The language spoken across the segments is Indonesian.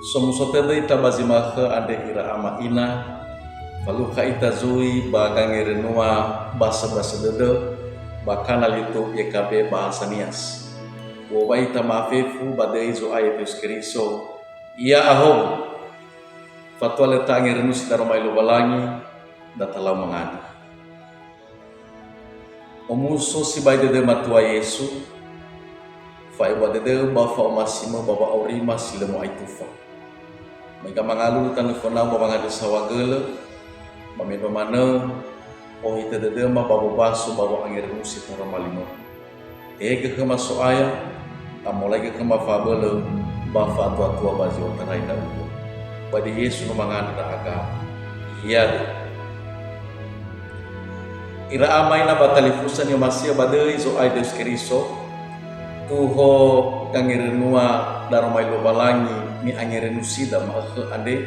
Somusotede ita bazimaka ade ira ama ina faluka ita zui bagangerenua basa dede bakana litu YKB bahasa nias woba ita mafefu badai zo ayatus keriso ia ahom fatwa leta ngerenus daromailu balangi datalau mangani omuso si bai dede matua Yesu fai wadede bafa omasimo baba aurima silemu aitufa mega mangalu telefona baba ngade sawagele mamendo mana oh ite dede ma baba basu baba angerenus taramalimo ege kema soaya amolai kema fabele bafa tua bazi otarai da ugo badi Yesu no mangana da aga iya ira amai na batalifusan yo masia badai zo ai Deus keriso tuho kangerenua daromai lo balangi mi angerenusida ma ande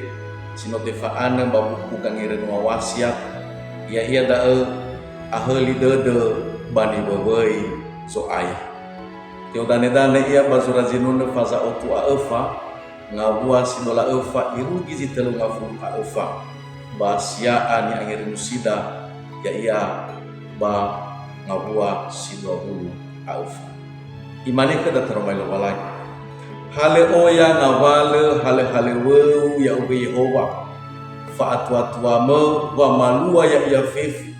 sinotefa ane babuku kangerenua wasiat ia da aheli dede bani babai zo ayah teo dane ia bazura zinune faza otu aefa ngabua sinola efa irugi zitelu ngafu aefa basia ani angerenusida ya ia ba ngabua sidua bulu aefa imane ke dataromai lo balai hale oya ngawale hale weu ya ubi Yehova fa atua me wa malua ya ia fefu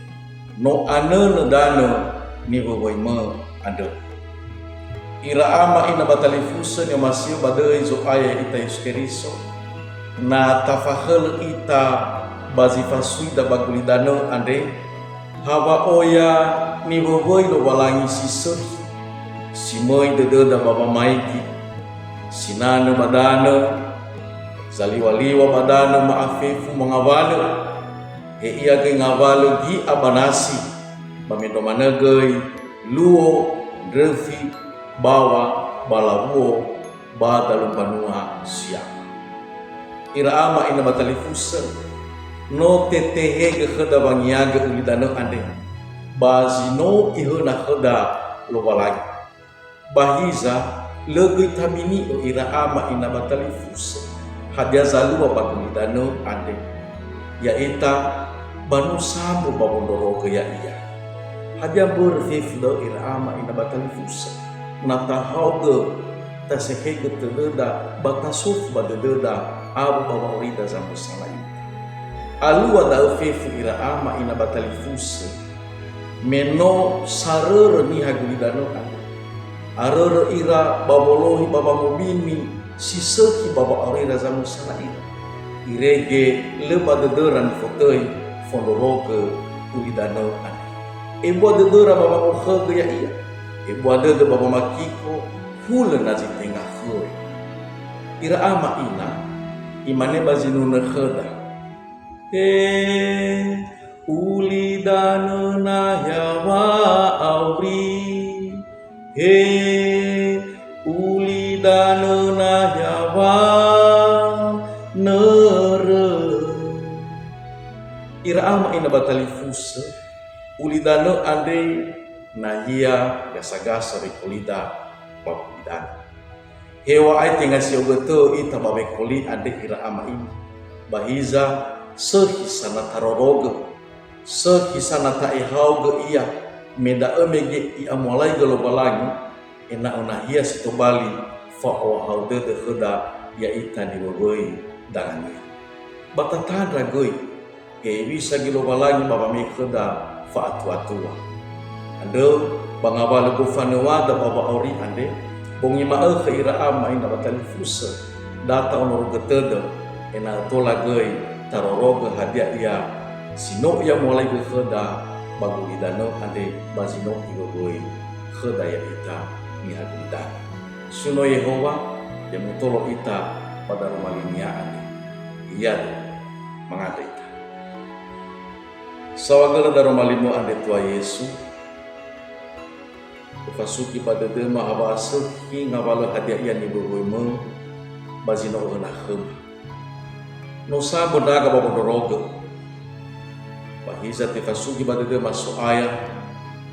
no ane dana ni boi me ade ira ama ina batalifusan yang masih badai zo aya ita Yesus na tafahel ita bazifasui da bagulidano ande hawa oya ni boi lo balangi sisur simoi dede da baba maiki sinana badana zaliwaliwa badana maafefu mangawale iya ke ngawale gi abanasi bamendo managai luo drefi bawa balawuo badalumpanua siang ira ama ina batalifusa no tetehe ke khada bangiaga ulidana ande bazino ihuna khada lo balagi bahiza legi tamini o ira ama ina batalifusa hadia zalua bagulidana ande ya ita banu samu babondoro ke ya iya hadia berfifdo ira ama ina batalifusa natahauge tasehege tededa batasuf badededa abu bawarida zambu salai alua da fefu ira ama ina batalifusa meno sarere ni hagulidano arere ira babolohi baba mobini siseki baba arida zambu salai irege leba dederan fotoi fondoroge ulidano ebo dedera baba mokhege ya iya ibu ada de baba makiko hula nazi tengah khoi ira ama ina imane bazinuna khada uli dana yawa auri uli dana yawa nere ira ama ina batalifusa uli dana ande na hia gasa-gasa rekolida papulidan hewa ai tenga siogoto ita babe koli ade ira ama ini bahiza sehisana taroroge sehisana ta ihauge ia meda emege ia mulai galobalangi ena ona hia situbali fa o haude de kheda ya ita ni bogoi dangani batatan ragoi ge bisa galobalangi baba me kheda fa atua ande bangabal gufanewa da baba auri ande bongi ma ke ira ama ina batalifusa data onor getede ena tola gei taroroge hadia ia sino ia mulai ge kheda bagulidano ande bazino igogoi kheda ya ita ni hagulida suno Yehova yang mutolo ita pada rumalinia ande iya mangade ita sawagala daromalimo ande tua Yesu fasuki pada dema habasa ki ngabalo hadia ia ni boboimo bazino ona khum no sa bodaga babodoroge bahiza te fasuki pada dema soaya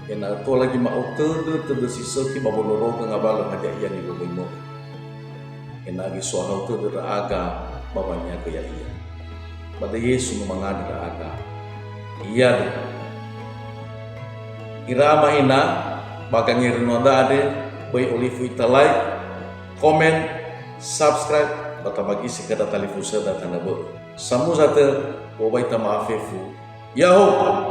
ena to lagi ma otede tede sisaki babodoroge ngabalo hadia ia ni boboimo enagi soal tu aga babanya ke ya iya. Pada Yesus mengada aga. Iya deh. Irama ina bagang irnoda ade boy olivu ita like, comment, subscribe bata bagi sekada talifusa datang nabo. Samu zate bobai ta maafefu. Yahoo!